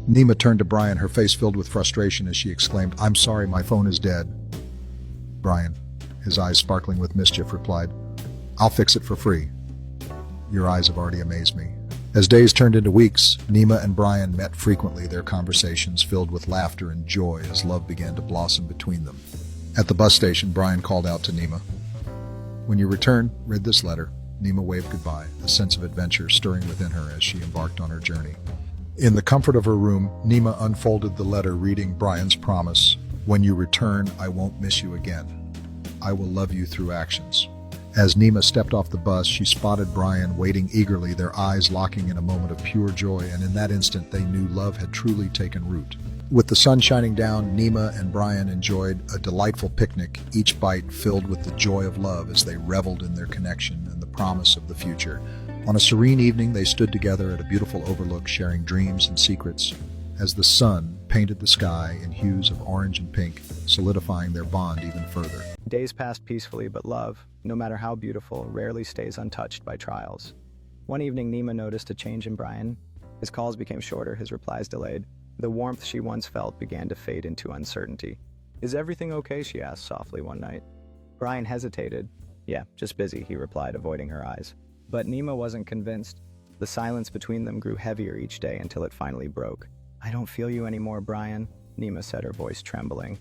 Neema turned to Brian, her face filled with frustration as she exclaimed, "I'm sorry, my phone is dead." Brian, his eyes sparkling with mischief, replied, "I'll fix it for free. Your eyes have already amazed me." As days turned into weeks, Neema and Brian met frequently, their conversations filled with laughter and joy as love began to blossom between them. At the bus station, Brian called out to Neema, "When you return, read this letter." Neema waved goodbye, a sense of adventure stirring within her as she embarked on her journey. In the comfort of her room, Neema unfolded the letter, reading Brian's promise, "When you return, I won't miss you again. I will love you through actions." As Neema stepped off the bus, she spotted Brian waiting eagerly, their eyes locking in a moment of pure joy, and in that instant they knew love had truly taken root. With the sun shining down, Neema and Brian enjoyed a delightful picnic, each bite filled with the joy of love as they reveled in their connection and the promise of the future. On a serene evening, they stood together at a beautiful overlook, sharing dreams and secrets, as the sun painted the sky in hues of orange and pink, solidifying their bond even further. Days passed peacefully, but love, no matter how beautiful, rarely stays untouched by trials. One evening, Neema noticed a change in Brian. His calls became shorter, his replies delayed. The warmth she once felt began to fade into uncertainty. "Is everything okay?" she asked softly one night. Brian hesitated. "Yeah, just busy," he replied, avoiding her eyes. But Neema wasn't convinced. The silence between them grew heavier each day until it finally broke. "I don't feel you anymore, Brian," Neema said, her voice trembling.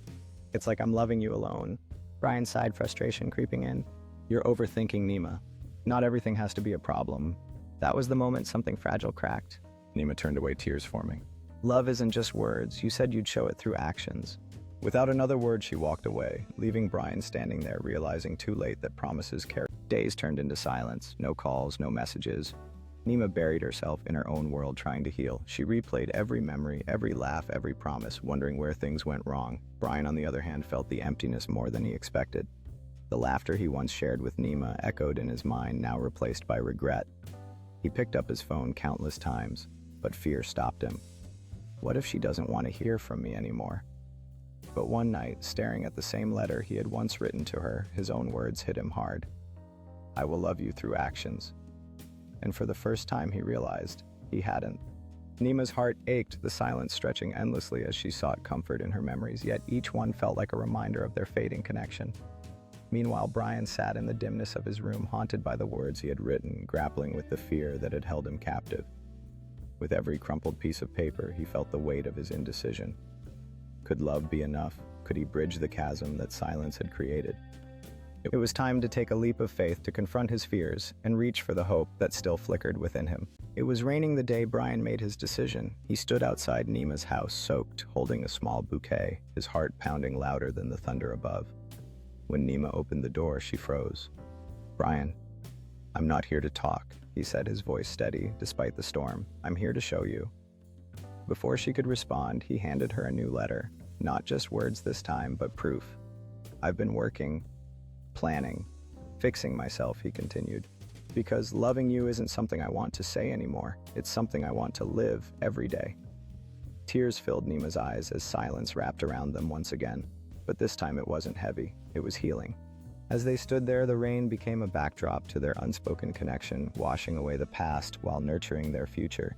"It's like I'm loving you alone." Brian sighed, frustration creeping in. "You're overthinking, Neema. Not everything has to be a problem." That was the moment something fragile cracked. Neema turned away, tears forming. "Love isn't just words. You said you'd show it through actions." Without another word, she walked away, leaving Brian standing there, realizing too late that promises carry. Days turned into silence, no calls, no messages. Neema buried herself in her own world, trying to heal. She replayed every memory, every laugh, every promise, wondering where things went wrong. Brian, on the other hand, felt the emptiness more than he expected. The laughter he once shared with Neema echoed in his mind, now replaced by regret. He picked up his phone countless times, but fear stopped him. What if she doesn't want to hear from me anymore? But one night, staring at the same letter he had once written to her, his own words hit him hard. "I will love you through actions." And for the first time he realized he hadn't. Neema's heart ached, the silence stretching endlessly as she sought comfort in her memories, yet each one felt like a reminder of their fading connection. Meanwhile, Brian sat in the dimness of his room, haunted by the words he had written, grappling with the fear that had held him captive. With every crumpled piece of paper, he felt the weight of his indecision. Could love be enough? Could he bridge the chasm that silence had created? It was time to take a leap of faith, to confront his fears and reach for the hope that still flickered within him. It was raining the day Brian made his decision. He stood outside Neema's house, soaked, holding a small bouquet, his heart pounding louder than the thunder above. When Neema opened the door, she froze. "Brian, I'm not here to talk," he said, his voice steady despite the storm. "I'm here to show you." Before she could respond, he handed her a new letter. Not just words this time, but proof. "I've been working, planning, fixing myself," he continued. "Because loving you isn't something I want to say anymore. It's something I want to live every day." Tears filled Neema's eyes as silence wrapped around them once again. But this time it wasn't heavy, it was healing. As they stood there, the rain became a backdrop to their unspoken connection, washing away the past while nurturing their future.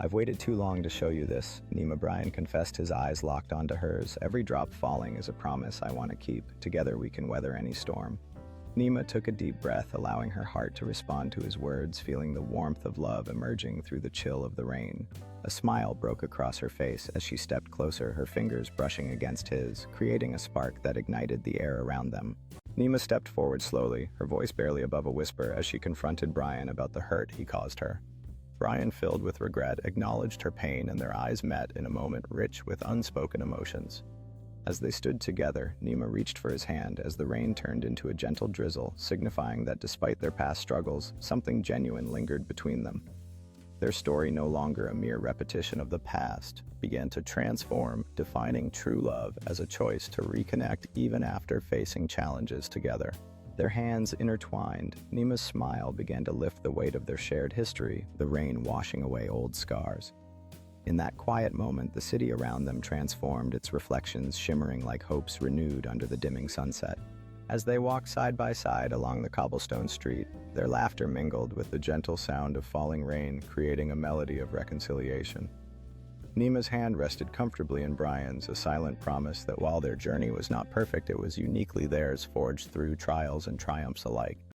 "I've waited too long to show you this," Neema. Brian confessed, his eyes locked onto hers. "Every drop falling is a promise I want to keep. Together we can weather any storm." Neema took a deep breath, allowing her heart to respond to his words, feeling the warmth of love emerging through the chill of the rain. A smile broke across her face as she stepped closer, her fingers brushing against his, creating a spark that ignited the air around them. Neema stepped forward slowly, her voice barely above a whisper, as she confronted Brian about the hurt he caused her. Brian, filled with regret, acknowledged her pain, and their eyes met in a moment rich with unspoken emotions. As they stood together, Neema reached for his hand as the rain turned into a gentle drizzle, signifying that despite their past struggles, something genuine lingered between them. Their story, no longer a mere repetition of the past, began to transform, defining true love as a choice to reconnect even after facing challenges together. Their hands intertwined, Neema's smile began to lift the weight of their shared history, the rain washing away old scars. In that quiet moment, the city around them transformed, its reflections shimmering like hopes renewed under the dimming sunset. As they walked side by side along the cobblestone street, their laughter mingled with the gentle sound of falling rain, creating a melody of reconciliation. Neema's hand rested comfortably in Brian's, a silent promise that while their journey was not perfect, it was uniquely theirs, forged through trials and triumphs alike.